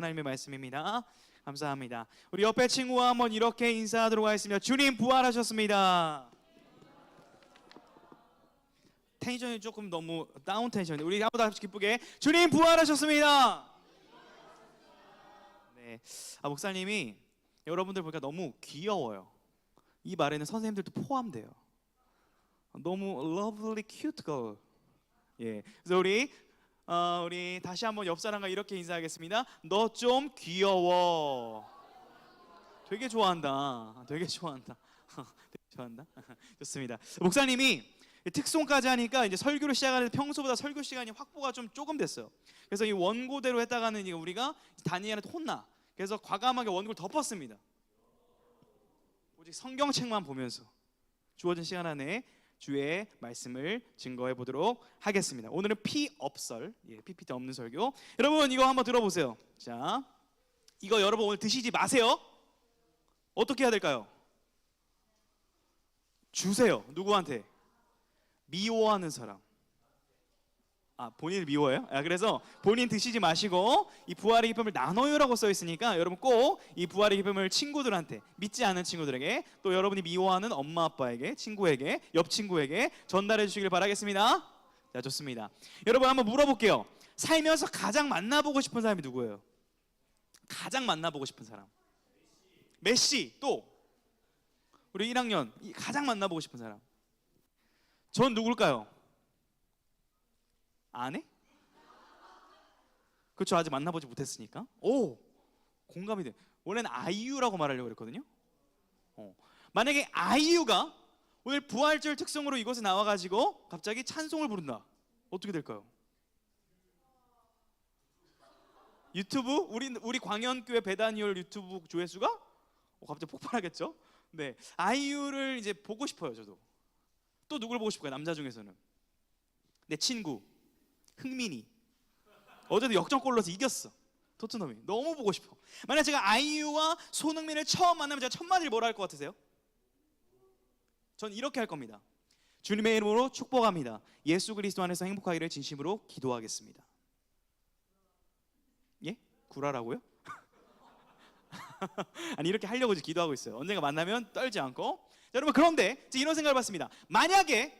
하나님의 말씀입니다. 감사합니다. 우리 옆에 친구와 한번 이렇게 인사하도록 하겠습니다. 주님 부활하셨습니다. 텐션이 조금 너무 다운 텐션인데 우리 한번 다시 기쁘게 주님 부활하셨습니다. 네, 목사님이 여러분들 보니까 너무 귀여워요. 이 말에는 선생님들도 포함돼요. 너무 lovely cute girl. 예, 그래서 우리 다시 한번 옆 사람과 이렇게 인사하겠습니다. 너 좀 귀여워. 되게 좋아한다. 되게 좋아한다. 되게 좋아한다. 좋습니다. 목사님이 특송까지 하니까 이제 설교를 시작하는데 평소보다 설교 시간이 확보가 조금 됐어요. 그래서 이 원고대로 했다가는 우리가 다니엘한테 혼나. 그래서 과감하게 원고를 덮었습니다. 오직 성경책만 보면서 주어진 시간 안에 주의 말씀을 증거해 보도록 하겠습니다. 오늘은 피업설, PPT 없는 설교. 여러분 이거 한번 들어보세요. 자, 이거 여러분 오늘 드시지 마세요. 어떻게 해야 될까요? 주세요. 누구한테? 미워하는 사람. 본인을 미워해요? 그래서 본인 드시지 마시고 이 부활의 기쁨을 나눠요라고 써 있으니까 여러분 꼭 이 부활의 기쁨을 친구들한테, 믿지 않은 친구들에게, 또 여러분이 미워하는 엄마 아빠에게, 친구에게, 옆 친구에게 전달해 주시길 바라겠습니다. 자, 좋습니다. 여러분 한번 물어볼게요. 살면서 가장 만나보고 싶은 사람이 누구예요? 가장 만나보고 싶은 사람. 메시. 또 우리 1학년 가장 만나보고 싶은 사람. 전 누굴까요? 아내? 그렇죠. 아직 만나보지 못했으니까. 오, 공감이 돼. 원래는 아이유라고 말하려고 그랬거든요. 만약에 아이유가 오늘 부활절 특성으로 이곳에 나와가지고 갑자기 찬송을 부른다. 어떻게 될까요? 유튜브 우리 광연교회 배다니엘 유튜브 조회수가 갑자기 폭발하겠죠. 네, 아이유를 이제 보고 싶어요. 저도. 또 누굴 보고 싶을까요? 남자 중에서는 내 친구 흥민이. 어제도 역전골 넣어서 이겼어. 토트넘이. 너무 보고 싶어. 만약 제가 아이유와 손흥민을 처음 만나면 제가 첫 마디를 뭐라 할 것 같으세요? 전 이렇게 할 겁니다. 주님의 이름으로 축복합니다. 예수 그리스도 안에서 행복하기를 진심으로 기도하겠습니다. 예? 구라라고요? 아니 이렇게 하려고 기도하고 있어요. 언젠가 만나면 떨지 않고. 자, 여러분 그런데 이런 생각을 해봤습니다. 만약에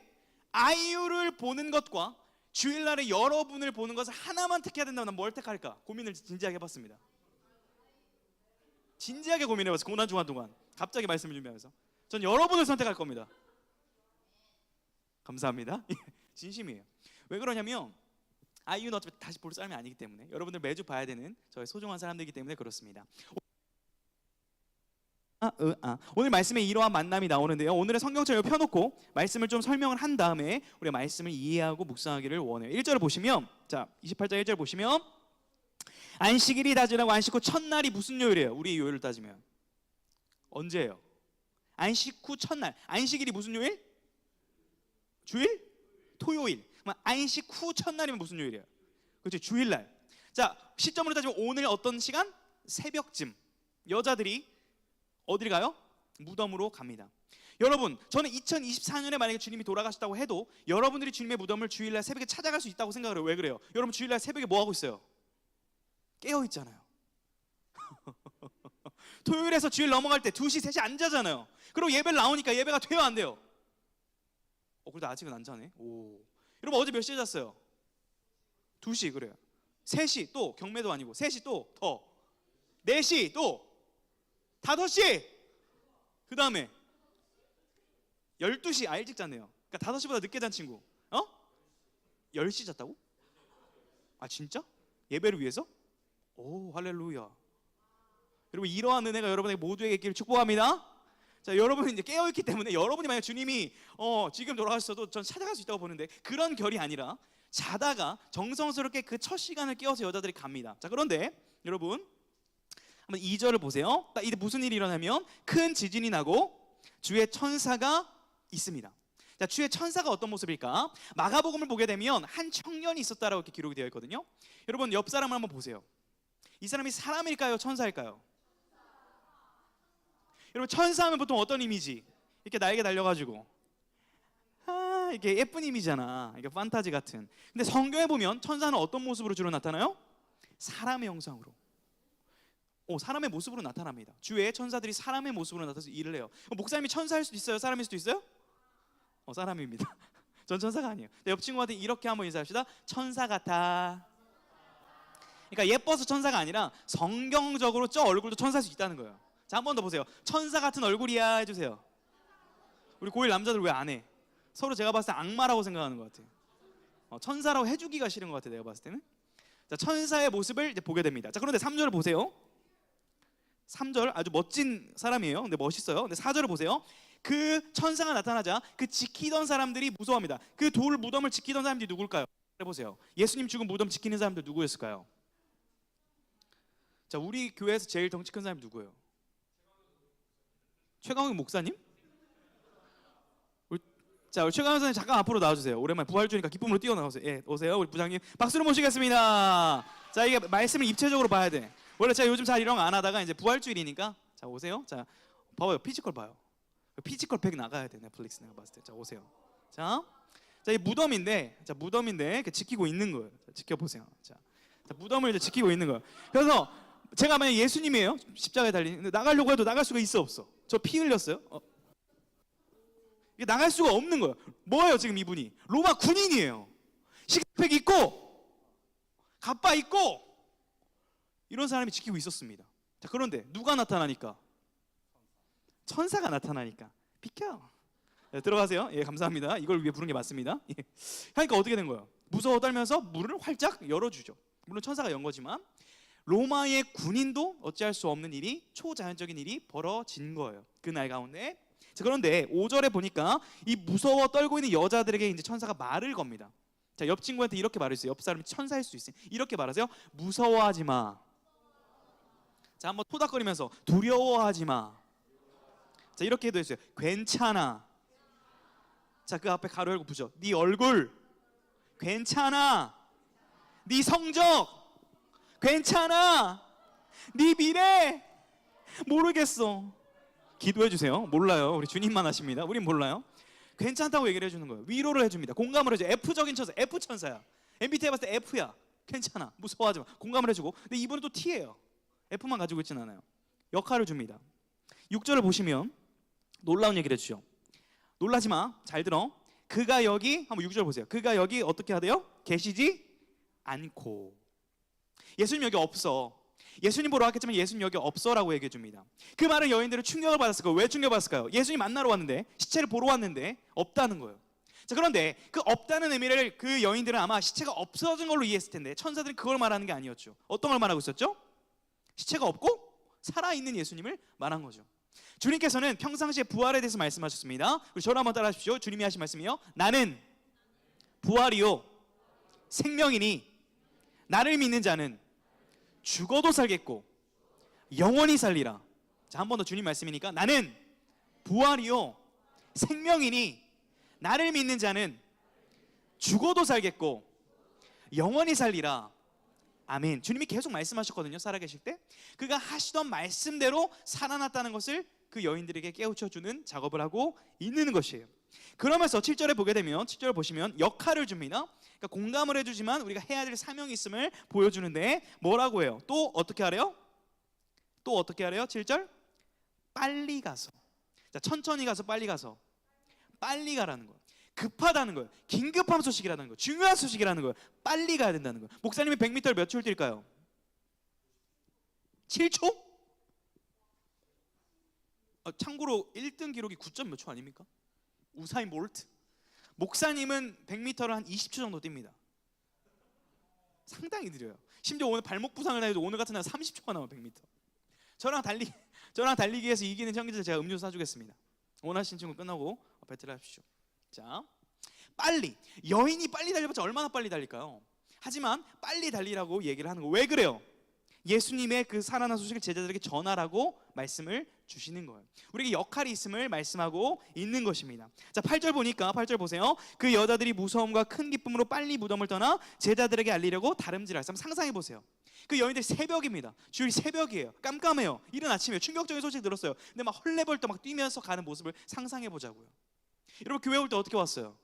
아이유를 보는 것과 주일날에 여러분을 보는 것을 하나만 택해야 된다면 난 뭘 택할까? 고민을 진지하게 해봤습니다. 진지하게 고민해봤어요. 고난주간 동안 갑자기 말씀을 준비하면서 전 여러분을 선택할 겁니다. 감사합니다. 진심이에요. 왜 그러냐면 아이유는 어차피 다시 볼 사람이 아니기 때문에, 여러분들 매주 봐야 되는 저의 소중한 사람들이기 때문에 그렇습니다. 오늘 말씀에 이러한 만남이 나오는데요. 오늘의 성경책을 펴놓고 말씀을 좀 설명을 한 다음에 우리가 말씀을 이해하고 묵상하기를 원해요. 1절을 보시면, 자 28절 1절 보시면 안식일이 다 지나고 안식 후 첫날이 무슨 요일이에요? 우리 요일을 따지면 언제예요? 안식 후 첫날. 안식일이 무슨 요일? 주일? 토요일. 안식 후 첫날이면 무슨 요일이에요? 그렇죠, 주일날. 자, 시점으로 따지면 오늘 어떤 시간? 새벽쯤. 여자들이 어디를 가요? 무덤으로 갑니다. 여러분, 저는 2024년에 만약에 주님이 돌아가셨다고 해도 여러분들이 주님의 무덤을 주일날 새벽에 찾아갈 수 있다고 생각을 해요. 왜 그래요? 여러분 주일날 새벽에 뭐 하고 있어요? 깨어 있잖아요. 토요일에서 주일 넘어갈 때 2시, 3시 안 자잖아요. 그리고 예배를 나오니까 예배가 돼요, 안 돼요? 그래도 아직은 안 자네. 오. 여러분 어제 몇 시에 잤어요? 2시. 그래요. 3시 또 경매도 아니고 3시 또 더 4시 또 5시. 그 다음에 12시. 일찍 잤네요. 그러니까 5시보다 늦게 잔 친구 10시 잤다고? 진짜? 예배를 위해서? 오, 할렐루야. 여러분 이러한 은혜가 여러분에게 모두에게 있기를 축복합니다. 자, 여러분이 이제 깨어있기 때문에 여러분이 만약 주님이 지금 돌아가셨어도 전 찾아갈 수 있다고 보는데 그런 결이 아니라 자다가 정성스럽게 그 첫 시간을 깨워서 여자들이 갑니다. 자, 그런데 여러분 한번 2절을 보세요. 이게 무슨 일이 일어나면 큰 지진이 나고 주의 천사가 있습니다. 자, 주의 천사가 어떤 모습일까? 마가복음을 보게 되면 한 청년이 있었다라고 이렇게 기록이 되어 있거든요. 여러분 옆 사람을 한번 보세요. 이 사람이 사람일까요? 천사일까요? 여러분 천사하면 보통 어떤 이미지? 이렇게 날개 달려가지고 이게 예쁜 이미지잖아. 이게 판타지 같은. 근데 성경에 보면 천사는 어떤 모습으로 주로 나타나요? 사람의 형상으로. 사람의 모습으로 나타납니다. 주의 천사들이 사람의 모습으로 나타나서 일을 해요. 목사님이 천사일 수도 있어요? 사람일 수도 있어요? 사람입니다. 전 천사가 아니에요. 옆 친구한테 이렇게 한번 인사합시다. 천사 같아. 그러니까 예뻐서 천사가 아니라 성경적으로 저 얼굴도 천사일 수 있다는 거예요. 자, 한 번 더 보세요. 천사 같은 얼굴이야 해주세요. 우리 고1 남자들 왜 안 해? 서로 제가 봤을 때 악마라고 생각하는 것 같아요. 천사라고 해주기가 싫은 것 같아요. 내가 봤을 때는. 자, 천사의 모습을 이제 보게 됩니다. 자, 그런데 3절을 보세요. 3절 아주 멋진 사람이에요. 근데 멋있어요. 근데 4절을 보세요. 그 천사가 나타나자 그 지키던 사람들이 무서워합니다. 그 돌 무덤을 지키던 사람들이 누굴까요? 해보세요. 예수님 죽은 무덤 지키는 사람들 누구였을까요? 자, 우리 교회에서 제일 덩치 큰 사람이 누구예요? 최강욱 목사님? 자, 우리 최강욱 목사님 잠깐 앞으로 나와주세요. 오랜만에 부활주니까 기쁨으로 뛰어나오세요. 예, 오세요. 우리 부장님 박수로 모시겠습니다. 자, 이게 말씀을 입체적으로 봐야 돼. 원래 제가 요즘 잘 이런 거 안 하다가 이제 부활주일이니까 자, 오세요. 자, 봐봐요. 피지컬 봐요. 피지컬 팩 나가야 돼. 넷플릭스 내가 봤을 때. 자, 오세요. 자, 이 무덤인데, 이렇게 지키고 있는 거예요. 자, 지켜보세요. 자, 무덤을 이제 지키고 있는 거예요. 그래서 제가 만약 예수님이에요. 십자가에 달린. 나가려고 해도 나갈 수가 있어 없어? 저 피 흘렸어요. 이게 나갈 수가 없는 거예요. 뭐예요 지금 이분이? 로마 군인이에요. 식스팩 있고 갑바 있고 이런 사람이 지키고 있었습니다. 자, 그런데 누가 나타나니까? 천사가 나타나니까 비켜. 네, 들어가세요. 예, 감사합니다. 이걸 위해 부른 게 맞습니다. 예. 그러니까 어떻게 된 거예요? 무서워 떨면서 문을 활짝 열어주죠. 물론 천사가 연 거지만 로마의 군인도 어찌할 수 없는 일이, 초자연적인 일이 벌어진 거예요. 그날 가운데. 자, 그런데 5절에 보니까 이 무서워 떨고 있는 여자들에게 이제 천사가 말을 겁니다. 자, 옆 친구한테 이렇게 말했어요. 옆 사람이 천사일 수 있어요. 이렇게 말하세요. 무서워하지 마. 자, 한번 토닥거리면서 두려워하지 마. 자, 이렇게 해도 했어요. 괜찮아. 자, 그 앞에 가로 열고 붙여. 네 얼굴 괜찮아. 네 성적 괜찮아. 네 미래 모르겠어. 기도해 주세요. 몰라요. 우리 주님만 아십니다. 우린 몰라요. 괜찮다고 얘기를 해주는 거예요. 위로를 해줍니다. 공감을 해줘. F적인 천사, F 천사야. MBTI 봤을 때 F야. 괜찮아. 무서워하지 마. 공감을 해주고. 근데 이분은 또 T예요. F만 가지고 있진 않아요. 역할을 줍니다. 6절을 보시면 놀라운 얘기를 해주죠. 놀라지 마. 잘 들어. 그가 여기, 한번 6절 보세요. 그가 여기 어떻게 하대요? 계시지 않고. 예수님 여기 없어. 예수님 보러 왔겠지만 예수님 여기 없어라고 얘기해 줍니다. 그 말은 여인들은 충격을 받았을 거예요. 왜 충격받았을까요? 예수님 만나러 왔는데, 시체를 보러 왔는데 없다는 거예요. 자, 그런데 그 없다는 의미를 그 여인들은 아마 시체가 없어진 걸로 이해했을 텐데 천사들은 그걸 말하는 게 아니었죠. 어떤 걸 말하고 있었죠? 시체가 없고 살아있는 예수님을 말한 거죠. 주님께서는 평상시에 부활에 대해서 말씀하셨습니다. 우리 저를 한번 따라 하십시오. 주님이 하신 말씀이요. 나는 부활이요 생명이니 나를 믿는 자는 죽어도 살겠고 영원히 살리라. 자, 한 번 더 주님 말씀이니까 나는 부활이요 생명이니 나를 믿는 자는 죽어도 살겠고 영원히 살리라. 아멘. 주님이 계속 말씀하셨거든요. 살아계실 때 그가 하시던 말씀대로 살아났다는 것을 그 여인들에게 깨우쳐주는 작업을 하고 있는 것이에요. 그러면서 7절에 보게 되면 7절 보시면 역할을 줍니다. 그러니까 공감을 해주지만 우리가 해야 될 사명이 있음을 보여주는데 뭐라고 해요? 또 어떻게 하래요? 또 어떻게 하래요? 7절 빨리 가서. 자, 천천히 가서 빨리 가서. 빨리 가라는 거예요. 급하다는 거예요. 긴급한 소식이라는 거예요. 중요한 소식이라는 거예요. 빨리 가야 된다는 거예요. 목사님이 100m를 몇 초를 뛸까요? 7초? 참고로 1등 기록이 9점 몇 초 아닙니까? 우사인 볼트. 목사님은 100m를 한 20초 정도 뜁니다. 상당히 느려요. 심지어 오늘 발목 부상을 해도 오늘 같은 날 30초가 나와 100m. 저랑 달리기에서 이기는 형제들 제가 음료수 사주겠습니다. 원하시는 친구 끝나고 배틀하십시오. 자, 빨리. 여인이 빨리 달려봤자 얼마나 빨리 달릴까요? 하지만 빨리 달리라고 얘기를 하는 거. 왜 그래요? 예수님의 그 살아난 소식을 제자들에게 전하라고 말씀을 주시는 거예요. 우리에게 역할이 있음을 말씀하고 있는 것입니다. 자, 8절 보니까 8절 보세요. 그 여자들이 무서움과 큰 기쁨으로 빨리 무덤을 떠나 제자들에게 알리려고 다름질을 했어요. 상상해 보세요. 그 여인들 새벽입니다. 주일 새벽이에요. 깜깜해요. 이른 아침이에요. 충격적인 소식 들었어요. 근데 막 헐레벌떡 막 뛰면서 가는 모습을 상상해 보자고요. 여러분 교회 올 때 어떻게 왔어요?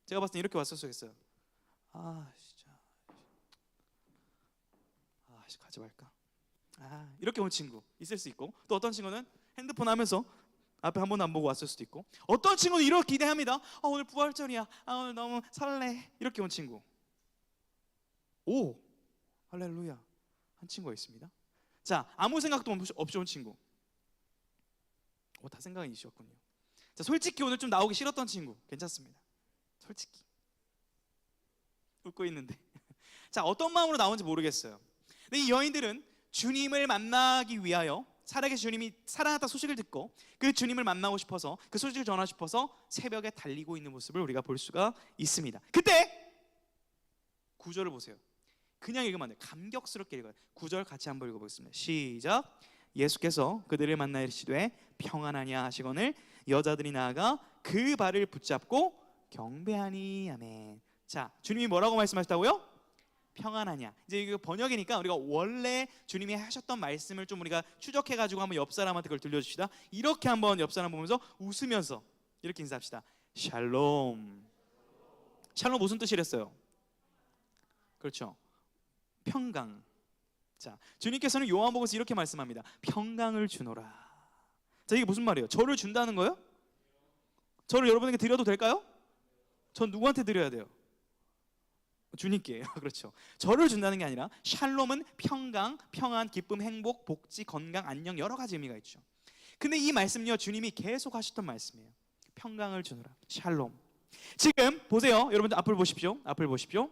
제가 봤을 때 이렇게 왔었어요. 진짜 가지 말까? 이렇게 온 친구 있을 수 있고, 또 어떤 친구는 핸드폰 하면서 앞에 한 번도 안 보고 왔을 수도 있고, 어떤 친구는 이렇게 기대합니다. 오늘 부활절이야. 오늘 너무 설레. 이렇게 온 친구. 오, 할렐루야 한 친구가 있습니다. 자, 아무 생각도 없이 온 친구. 다 생각이 있으셨군요. 자, 솔직히 오늘 좀 나오기 싫었던 친구 괜찮습니다. 솔직히 웃고 있는데 자, 어떤 마음으로 나온지 모르겠어요. 근데 이 여인들은 주님을 만나기 위하여, 살아계신 주님이 살아났다 소식을 듣고 그 주님을 만나고 싶어서, 그 소식을 전하고 싶어서 새벽에 달리고 있는 모습을 우리가 볼 수가 있습니다. 그때 9절을 보세요. 그냥 읽으면 안 돼요. 감격스럽게 읽어요. 9절 같이 한번 읽어보겠습니다. 시작. 예수께서 그들을 만나 이르시되 평안하냐 하시거늘 여자들이 나아가 그 발을 붙잡고 경배하니. 아멘. 자, 주님이 뭐라고 말씀하셨다고요? 평안하냐. 이제 이거 번역이니까 우리가 원래 주님이 하셨던 말씀을 좀 우리가 추적해가지고 한번 옆 사람한테 그걸 들려줍시다. 이렇게 한번 옆 사람 보면서 웃으면서 이렇게 인사합시다. 샬롬. 샬롬 무슨 뜻이랬어요? 그렇죠, 평강. 자, 주님께서는 요한복음에서 이렇게 말씀합니다. 평강을 주노라. 자, 이게 무슨 말이에요? 저를 준다는 거예요? 저를 여러분에게 드려도 될까요? 전 누구한테 드려야 돼요? 주님께. 그렇죠. 저를 준다는 게 아니라 샬롬은 평강, 평안, 기쁨, 행복, 복지, 건강, 안녕, 여러 가지 의미가 있죠. 근데 이 말씀요, 주님이 계속 하셨던 말씀이에요. 평강을 주노라. 샬롬. 지금 보세요. 여러분들 앞을 보십시오. 앞을 보십시오.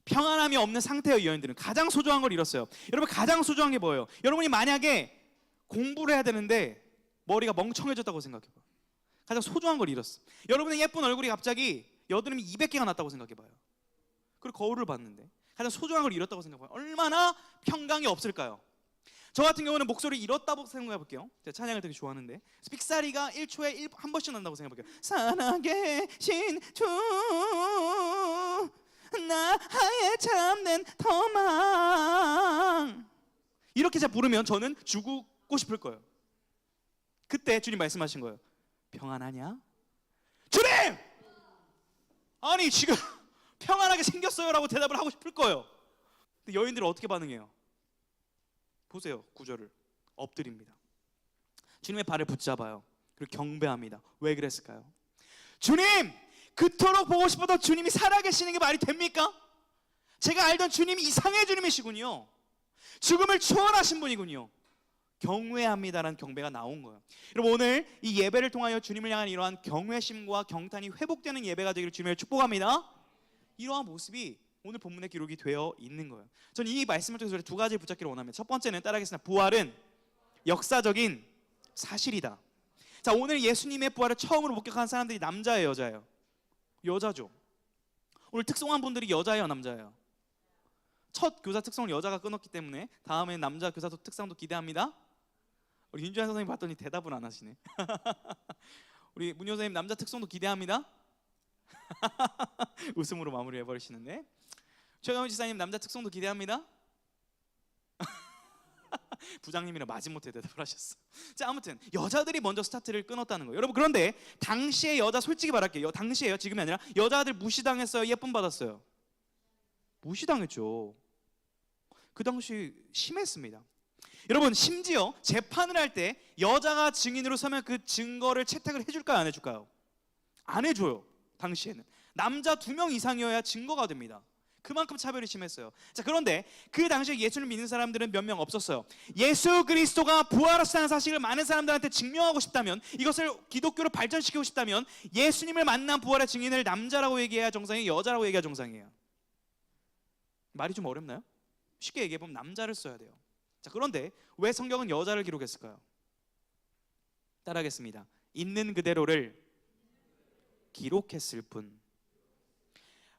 평안함이 없는 상태의 여인들은 가장 소중한 걸 잃었어요. 여러분, 가장 소중한 게 뭐예요? 여러분이 만약에 공부를 해야 되는데 머리가 멍청해졌다고 생각해봐요. 가장 소중한 걸 잃었어. 여러분의 예쁜 얼굴이 갑자기 여드름이 200개가 났다고 생각해봐요. 그리고 거울을 봤는데 가장 소중한 걸 잃었다고 생각해봐요. 얼마나 평강이 없을까요? 저 같은 경우는 목소리 잃었다고 생각해볼게요. 제가 찬양을 되게 좋아하는데 삑사리가 1초에 한 번씩 난다고 생각해볼게요. 살아계신 주 나의 참된 터망. 이렇게 제가 부르면 저는 죽고 싶을 거예요. 그때 주님 말씀하신 거예요. 평안하냐? 주님! 아니 지금 평안하게 생겼어요 라고 대답을 하고 싶을 거예요. 근데 여인들은 어떻게 반응해요? 보세요. 9절을 엎드립니다. 주님의 발을 붙잡아요. 그리고 경배합니다. 왜 그랬을까요? 주님! 그토록 보고 싶었던 주님이 살아계시는 게 말이 됩니까? 제가 알던 주님이 이상의 주님이시군요. 죽음을 초월하신 분이군요. 경외합니다라는 경배가 나온 거예요. 여러분, 오늘 이 예배를 통하여 주님을 향한 이러한 경외심과 경탄이 회복되는 예배가 되기를 주님을 축복합니다. 이러한 모습이 오늘 본문에 기록이 되어 있는 거예요. 저는 이 말씀을 통해서 두 가지를 붙잡기를 원합니다. 첫 번째는 따라하겠습니다. 부활은 역사적인 사실이다. 자, 오늘 예수님의 부활을 처음으로 목격한 사람들이 남자예요, 여자예요? 여자죠. 오늘 특송한 분들이 여자예요, 남자예요? 첫 교사 특성을 여자가 끊었기 때문에 다음에 남자 교사 특성도 기대합니다. 우리 윤주환 선생님 봤더니 대답을 안 하시네. 우리 문효 선생님 남자 특성도 기대합니다. 웃음으로 마무리해 버리시는데, 최강훈 지사님 남자 특성도 기대합니다. 부장님이랑 마지못해 대답을 하셨어. 자, 아무튼 여자들이 먼저 스타트를 끊었다는 거예요. 여러분, 그런데 당시의 여자, 솔직히 말할게요. 당시에요, 지금이 아니라. 여자들 무시당했어요, 예쁨 받았어요? 무시당했죠. 그 당시 심했습니다. 여러분, 심지어 재판을 할 때 여자가 증인으로 서면 그 증거를 채택을 해줄까요, 안 해줄까요? 안 해줘요. 당시에는 남자 2명 이상이어야 증거가 됩니다. 그만큼 차별이 심했어요. 자, 그런데 그 당시에 예수를 믿는 사람들은 몇 명 없었어요. 예수 그리스도가 부활하셨다는 사실을 많은 사람들한테 증명하고 싶다면, 이것을 기독교로 발전시키고 싶다면 예수님을 만난 부활의 증인을 남자라고 얘기해야 정상이에요, 여자라고 얘기해야 정상이에요? 말이 좀 어렵나요? 쉽게 얘기해보면 남자를 써야 돼요. 자, 그런데 왜 성경은 여자를 기록했을까요? 따라하겠습니다. 있는 그대로를 기록했을 뿐.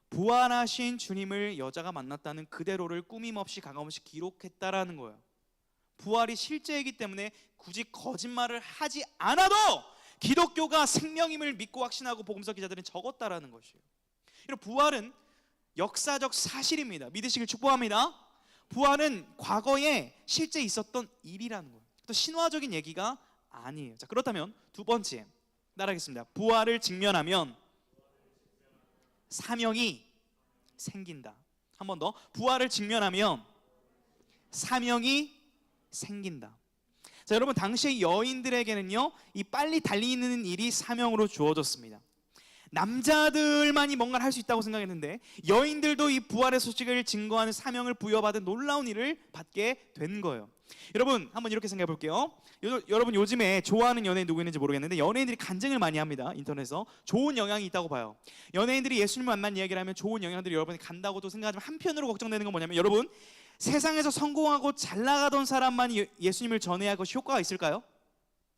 부활하신 주님을 여자가 만났다는 그대로를 꾸밈없이 가감없이 기록했다라는 거예요. 부활이 실제이기 때문에 굳이 거짓말을 하지 않아도 기독교가 생명임을 믿고 확신하고 복음서 기자들은 적었다라는 것이에요. 이런 부활은 역사적 사실입니다. 믿으시길 축복합니다. 부활은 과거에 실제 있었던 일이라는 거예요. 또 신화적인 얘기가 아니에요. 자, 그렇다면 두 번째 따라하겠습니다. 부활을 직면하면 사명이 생긴다. 한 번 더. 부활을 직면하면 사명이 생긴다. 자, 여러분, 당시의 여인들에게는요, 이 빨리 달리는 일이 사명으로 주어졌습니다. 남자들만이 뭔가를 할 수 있다고 생각했는데 여인들도 이 부활의 소식을 증거하는 사명을 부여받은 놀라운 일을 받게 된 거예요. 여러분, 한번 이렇게 생각해 볼게요. 여러분, 요즘에 좋아하는 연예인 누구 있는지 모르겠는데 연예인들이 간증을 많이 합니다. 인터넷에서 좋은 영향이 있다고 봐요. 연예인들이 예수님을 만난 이야기를 하면 좋은 영향들이 여러분이 간다고도 생각하지만 한편으로 걱정되는 건 뭐냐면, 여러분, 세상에서 성공하고 잘 나가던 사람만이 예수님을 전해야 그것이 효과가 있을까요?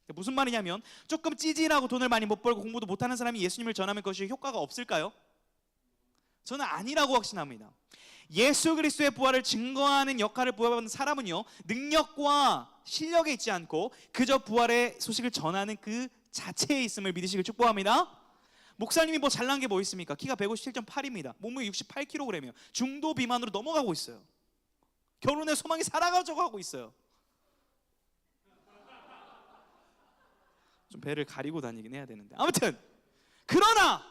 무슨 말이냐면, 조금 찌질하고 돈을 많이 못 벌고 공부도 못하는 사람이 예수님을 전하면 그것이 효과가 없을까요? 저는 아니라고 확신합니다. 예수 그리스도의 부활을 증거하는 역할을 부여받은 사람은요, 능력과 실력에 있지 않고 그저 부활의 소식을 전하는 그 자체에 있음을 믿으시길 축복합니다. 목사님이 뭐 잘난 게 뭐 있습니까? 키가 157.8입니다. 몸무게 68kg이에요. 중도 비만으로 넘어가고 있어요. 결혼의 소망이 사라져 가고 있어요. 좀 배를 가리고 다니긴 해야 되는데, 아무튼 그러나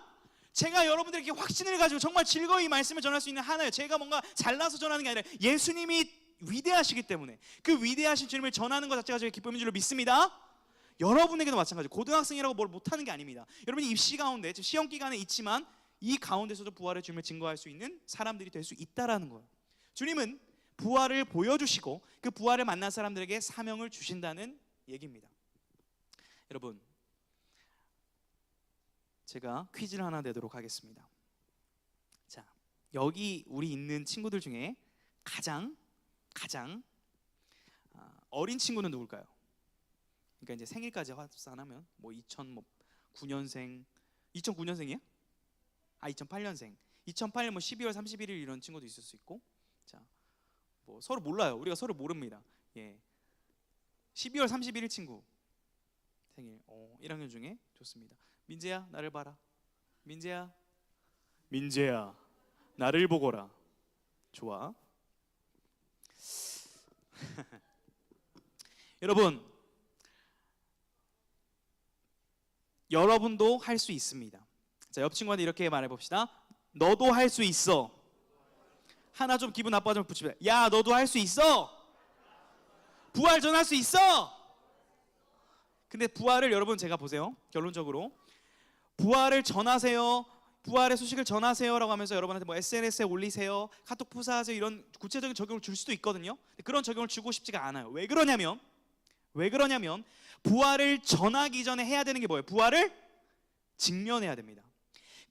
제가 여러분들에게 확신을 가지고 정말 즐거이 말씀을 전할 수 있는 하나예요. 제가 뭔가 잘나서 전하는 게 아니라 예수님이 위대하시기 때문에 그 위대하신 주님을 전하는 것 자체가 저의 기쁨인 줄로 믿습니다. 여러분에게도 마찬가지로 고등학생이라고 뭘 못하는 게 아닙니다. 여러분이 입시 가운데 지금 시험 기간에 있지만 이 가운데서도 부활의 주님을 증거할 수 있는 사람들이 될 수 있다라는 거예요. 주님은 부활을 보여주시고 그 부활을 만난 사람들에게 사명을 주신다는 얘기입니다. 여러분, 제가 퀴즈를 하나 내도록 하겠습니다. 자, 여기 우리 있는 친구들 중에 가장 어린 친구는 누굴까요? 그러니까 이제 생일까지 합산하면 뭐 2009년생, 2009년생이야? 2008년생, 2008년 뭐 12월 31일 이런 친구도 있을 수 있고, 자, 뭐 서로 몰라요. 우리가 서로 모릅니다. 예, 12월 31일 친구 생일 1학년 중에 좋습니다. 민재야, 나를 봐라. 민재야 나를 보거라. 좋아. 여러분, 여러분도 할 수 있습니다. 자, 옆 친구한테 이렇게 말해봅시다. 너도 할 수 있어. 하나 좀 기분 나빠지면 붙이면, 야, 너도 할 수 있어. 부활 전할 수 있어. 근데 부활을 여러분, 제가 보세요. 결론적으로 부활을 전하세요, 부활의 소식을 전하세요라고 하면서 여러분한테 뭐 SNS에 올리세요, 카톡 푸사하세요, 이런 구체적인 적용을 줄 수도 있거든요. 그런 적용을 주고 싶지가 않아요. 왜 그러냐면 부활을 전하기 전에 해야 되는 게 뭐예요? 부활을 직면해야 됩니다.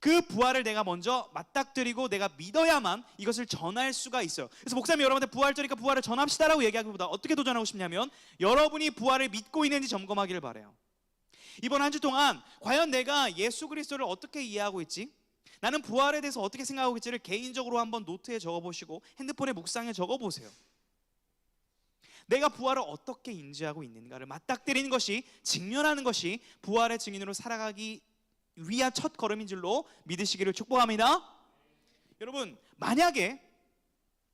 그 부활을 내가 먼저 맞닥뜨리고 내가 믿어야만 이것을 전할 수가 있어요. 그래서 목사님이 여러분한테 부활절이니까 부활을 전합시다라고 얘기하기보다 어떻게 도전하고 싶냐면, 여러분이 부활을 믿고 있는지 점검하기를 바라요. 이번 한 주 동안 과연 내가 예수 그리스도를 어떻게 이해하고 있지? 나는 부활에 대해서 어떻게 생각하고 있지를 개인적으로 한번 노트에 적어보시고 핸드폰에 묵상에 적어보세요. 내가 부활을 어떻게 인지하고 있는가를 맞닥뜨리는 것이, 직면하는 것이 부활의 증인으로 살아가기 위한 첫 걸음인 줄로 믿으시기를 축복합니다. 여러분, 만약에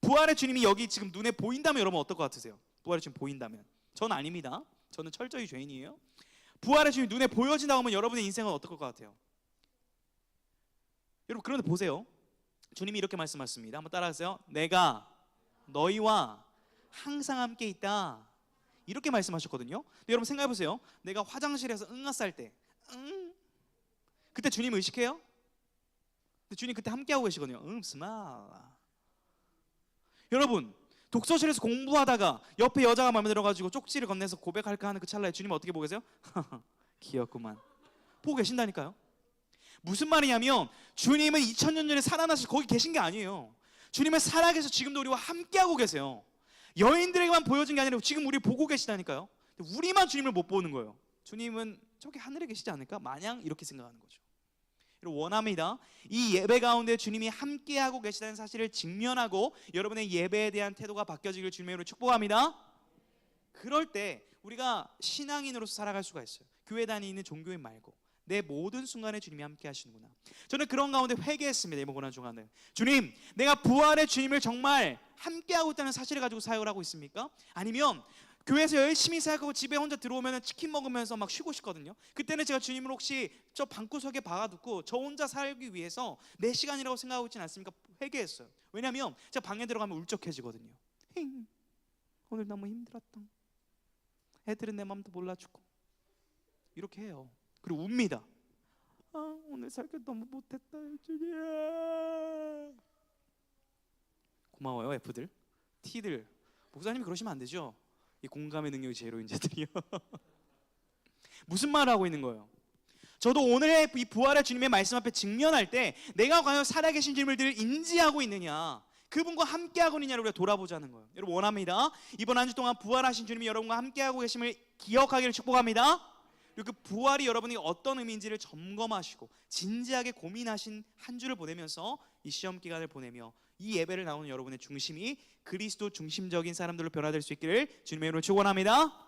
부활의 주님이 여기 지금 눈에 보인다면 여러분 어떨 것 같으세요? 부활의 주님 보인다면. 전 아닙니다. 저는 철저히 죄인이에요. 부활의 주님이 눈에 보여진다고 하면 여러분의 인생은 어떨 것 같아요? 여러분, 그런데 보세요. 주님이 이렇게 말씀하십니다. 한번 따라하세요. 내가 너희와 항상 함께 있다, 이렇게 말씀하셨거든요. 근데 여러분 생각해 보세요. 내가 화장실에서 응아쌀 때 그때 주님 의식해요? 근데 주님 그때 함께하고 계시거든요. 스마. 여러분, 독서실에서 공부하다가 옆에 여자가 마음에 들어가지고 쪽지를 건네서 고백할까 하는 그 찰나에 주님 어떻게 보고 계세요? 귀엽구만. 보고 계신다니까요. 무슨 말이냐면 주님은 2000년 전에 살아나셔서 거기 계신 게 아니에요. 주님은 살아계셔서 지금도 우리와 함께하고 계세요. 여인들에게만 보여진 게 아니라 지금 우리 보고 계시다니까요. 우리만 주님을 못 보는 거예요. 주님은 저기 하늘에 계시지 않을까? 마냥 이렇게 생각하는 거죠. 원합니다. 이 예배 가운데 주님이 함께하고 계시다는 사실을 직면하고 여러분의 예배에 대한 태도가 바뀌어지길 주님의 이름으로 축복합니다. 그럴 때 우리가 신앙인으로서 살아갈 수가 있어요. 교회 다니는 종교인 말고 내 모든 순간에 주님이 함께 하시는구나. 저는 그런 가운데 회개했습니다. 이번 고난 중간에 주님, 내가 부활의 주님을 정말 함께하고 있다는 사실을 가지고 사역을 하고 있습니까? 아니면 교회에서 열심히 사역하고 집에 혼자 들어오면 치킨 먹으면서 막 쉬고 싶거든요. 그때는 제가 주님을 혹시 저 방구석에 박아두고 저 혼자 살기 위해서 내 시간이라고 생각하고 있지는 않습니까? 회개했어요. 왜냐하면 제가 방에 들어가면 울적해지거든요. 오늘 너무 힘들었다. 애들은 내 마음도 몰라주고 이렇게 해요. 그리고 웁니다. 오늘 설교 너무 못했다 주님. 고마워요 F들, T들. 목사님이 그러시면 안 되죠. 이 공감의 능력이 제로 인재들이요. 무슨 말을 하고 있는 거예요? 저도 오늘의 이 부활의 주님의 말씀 앞에 직면할 때 내가 과연 살아계신 주님을 인지하고 있느냐, 그분과 함께하고 있느냐를 우리가 돌아보자는 거예요. 여러분 원합니다. 이번 한 주 동안 부활하신 주님이 여러분과 함께하고 계심을 기억하기를 축복합니다. 그리고 그 부활이 여러분이 어떤 의미인지를 점검하시고 진지하게 고민하신 한 주를 보내면서 이 시험 기간을 보내며 이 예배를 나오는 여러분의 중심이 그리스도 중심적인 사람들로 변화될 수 있기를 주님의 이름으로 축원합니다.